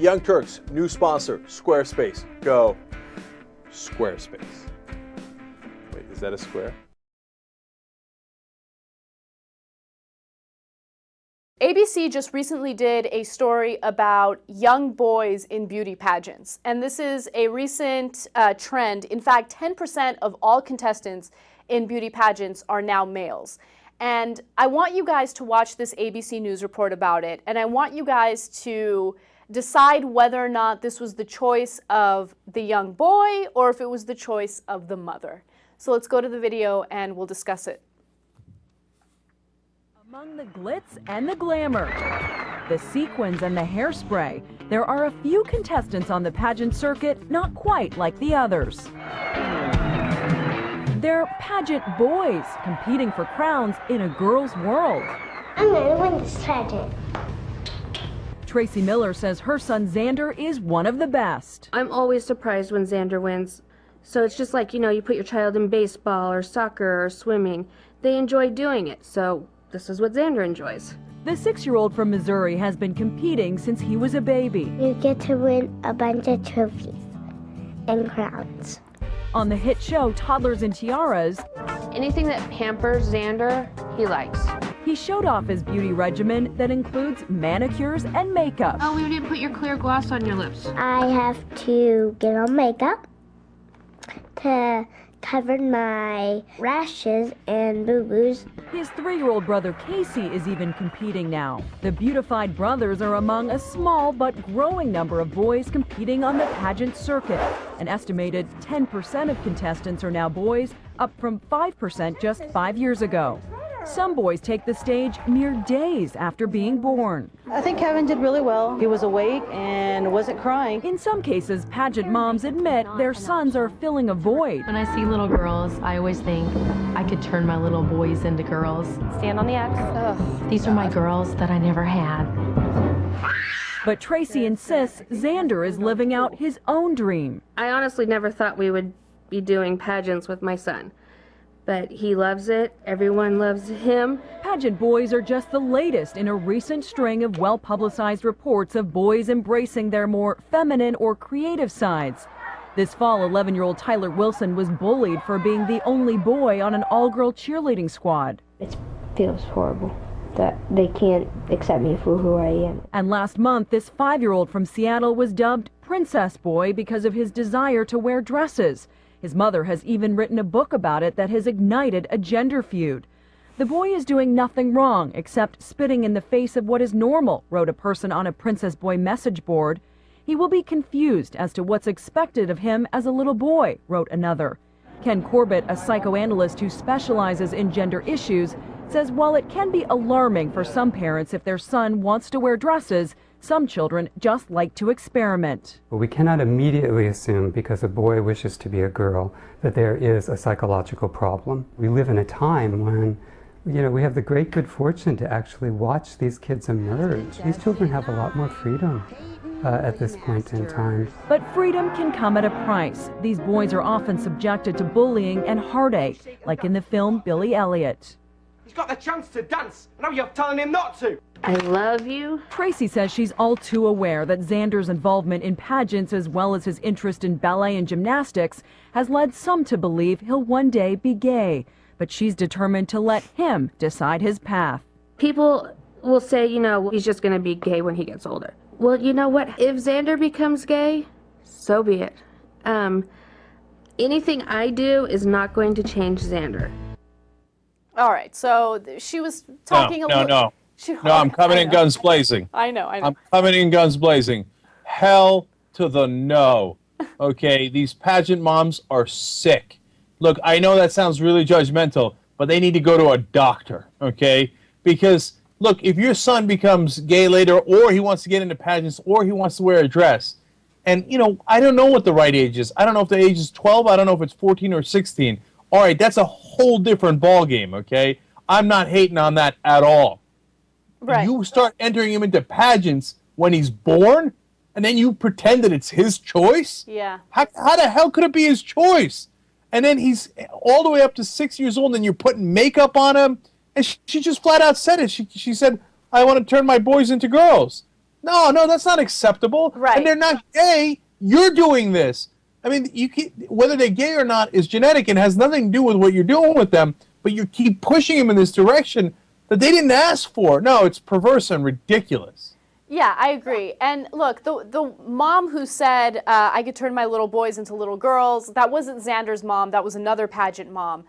Young Turks, new sponsor, Squarespace. Go Squarespace. Wait, is that a square? ABC just recently did a story about young boys in beauty pageants, and this is a recent trend. In fact, 10% of all contestants in beauty pageants are now males. And I want you guys to watch this ABC News report about it, and I want you guys to decide whether or not this was the choice of the young boy or if it was the choice of the mother. So let's go to the video and we'll discuss it. Among the glitz and the glamour, the sequins and the hairspray, there are a few contestants on the pageant circuit not quite like the others. They're pageant boys competing for crowns in a girl's world. I'm gonna win this pageant. Tracy Miller says her son Xander is one of the best. I'm always surprised when Xander wins. So it's just like, you put your child in baseball or soccer or swimming. They enjoy doing it, so this is what Xander enjoys. The 6-year-old from Missouri has been competing since he was a baby. You get to win a bunch of trophies and crowns. On the hit show Toddlers and Tiaras, Anything that pampers Xander, he likes. he showed off his beauty regimen that includes manicures and makeup. Oh, we didn't put your clear gloss on your lips. I have to get on makeup to cover my rashes and boo-boos. His 3-year-old brother Casey is even competing now. The beautified brothers are among a small but growing number of boys competing on the pageant circuit. An estimated 10% of contestants are now boys, up from 5% just 5 years ago. Some boys take the stage mere days after being born. I think Kevin did really well. He was awake and wasn't crying. In some cases, pageant moms admit their sons are filling a void. When I see little girls, I always think I could turn my little boys into girls. Stand on the X. These are my girls that I never had. But Tracy insists Xander is living out his own dream. I honestly never thought we would be doing pageants with my son. But he loves it. Everyone loves him. Pageant boys are just the latest in a recent string of well-publicized reports of boys embracing their more feminine or creative sides. This fall, 11-year-old Tyler Wilson was bullied for being the only boy on an all-girl cheerleading squad. It feels horrible that they can't accept me for who I am. And last month, this 5-year-old from Seattle was dubbed Princess Boy because of his desire to wear dresses. His mother has even written a book about it that has ignited a gender feud. The boy is doing nothing wrong except spitting in the face of what is normal, wrote a person on a Princess Boy message board. He will be confused as to what's expected of him as a little boy, wrote another. Ken Corbett, a psychoanalyst who specializes in gender issues, says while it can be alarming for some parents if their son wants to wear dresses, some children just like to experiment. But we cannot immediately assume because a boy wishes to be a girl that there is a psychological problem. We live in a time when, we have the great good fortune to actually watch these kids emerge. These children have a lot more freedom at this point in time. But freedom can come at a price. These boys are often subjected to bullying and heartache, like in the film Billy Elliot. He's got the chance to dance, and now you're telling him not to. I love you. Tracy says she's all too aware that Xander's involvement in pageants as well as his interest in ballet and gymnastics has led some to believe he'll one day be gay. But she's determined to let him decide his path. People will say, he's just going to be gay when he gets older. Well, you know what? If Xander becomes gay, so be it. Anything I do is not going to change Xander. All right, so she was talking a little... No, I'm coming in guns blazing. I know. I'm coming in guns blazing. Hell to the no. Okay, these pageant moms are sick. Look, I know that sounds really judgmental, but they need to go to a doctor, okay? Because, look, if your son becomes gay later, or he wants to get into pageants, or he wants to wear a dress, and, I don't know what the right age is. I don't know if the age is 12. I don't know if it's 14 or 16. All right, that's a whole different ballgame, okay? I'm not hating on that at all. Right. You start entering him into pageants when he's born, and then you pretend that it's his choice? Yeah. How the hell could it be his choice? And then he's all the way up to 6 years old, and you're putting makeup on him. And she just flat out said it. She said, I want to turn my boys into girls. No, that's not acceptable. Right. And they're not gay. You're doing this. I mean, whether they're gay or not is genetic and has nothing to do with what you're doing with them, but you keep pushing them in this direction that they didn't ask for. No, it's perverse and ridiculous. Yeah, I agree. And look, the mom who said, I could turn my little boys into little girls, that wasn't Xander's mom. That was another pageant mom.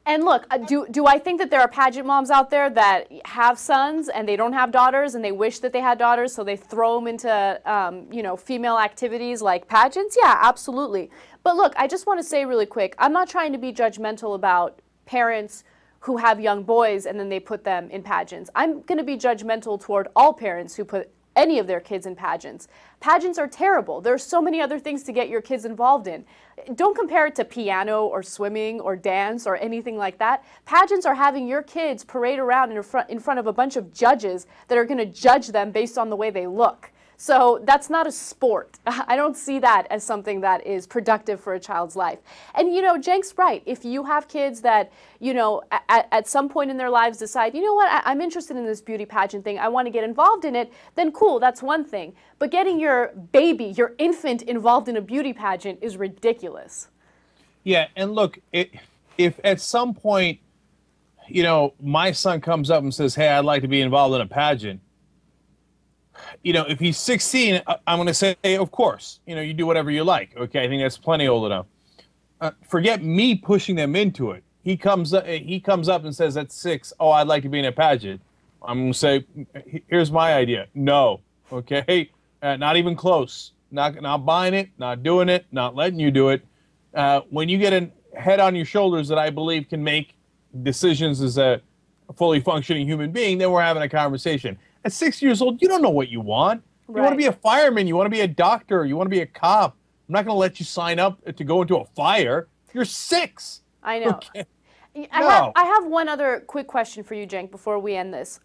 And look, do I think that there are pageant moms out there that have sons and they don't have daughters and they wish that they had daughters, so they throw them into, female activities like pageants? Yeah, absolutely. But look, I just want to say really quick, I'm not trying to be judgmental about parents who have young boys and then they put them in pageants. I'm going to be judgmental toward all parents who put any of their kids in pageants. Pageants are terrible. There are so many other things to get your kids involved in. Don't compare it to piano or swimming or dance or anything like that. Pageants are having your kids parade around in front of a bunch of judges that are going to judge them based on the way they look. So that's not a sport. I don't see that as something that is productive for a child's life. And, Cenk's right. If you have kids that, at some point in their lives decide, you know what, I'm interested in this beauty pageant thing, I want to get involved in it, then cool, that's one thing. But getting your baby, your infant involved in a beauty pageant is ridiculous. Yeah, and look, if at some point, my son comes up and says, hey, I'd like to be involved in a pageant, if he's 16, I'm going to say, hey, of course, you do whatever you like. Okay, I think that's plenty old enough. Forget me pushing them into it. He comes up and says at 6, oh, I'd like to be in a pageant. I'm going to say, here's my idea. No, okay, not even close. Not buying it, not doing it, not letting you do it. When you get a head on your shoulders that I believe can make decisions as a fully functioning human being, then we're having a conversation. At 6 years old, you don't know what you want. You want to be a fireman. You want to be a doctor. You want to be a cop. I'm not going to let you sign up to go into a fire. You're 6. I know. Okay. I have one other quick question for you, Cenk, before we end this.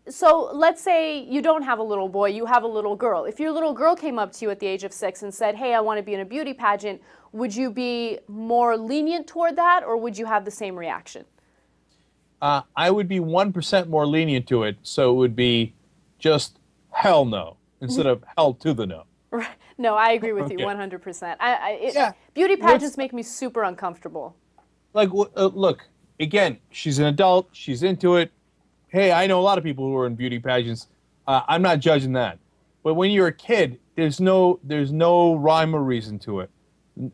So let's say you don't have a little boy, you have a little girl. If your little girl came up to you at the age of 6 and said, hey, I want to be in a beauty pageant, would you be more lenient toward that, or would you have the same reaction? I would be 1% more lenient to it, so it would be just hell no instead of hell to the no. Right. No, I agree with you 100%. Beauty pageants make me super uncomfortable. Like, look, again, she's an adult. She's into it. Hey, I know a lot of people who are in beauty pageants. I'm not judging that. But when you're a kid, there's no rhyme or reason to it.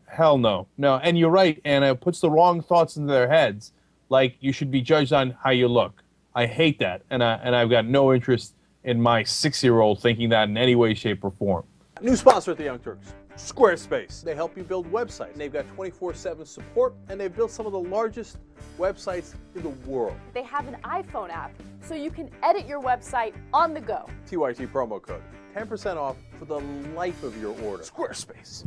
Hell no. No, and you're right, Anna. It puts the wrong thoughts into their heads. Like, you should be judged on how you look. I hate that, and I've got no interest in my 6-year-old thinking that in any way, shape, or form. New sponsor at the Young Turks, Squarespace. They help you build websites. They've got 24/7 support, and they've built some of the largest websites in the world. They have an iPhone app, so you can edit your website on the go. TYT promo code, 10% off for the life of your order. Squarespace.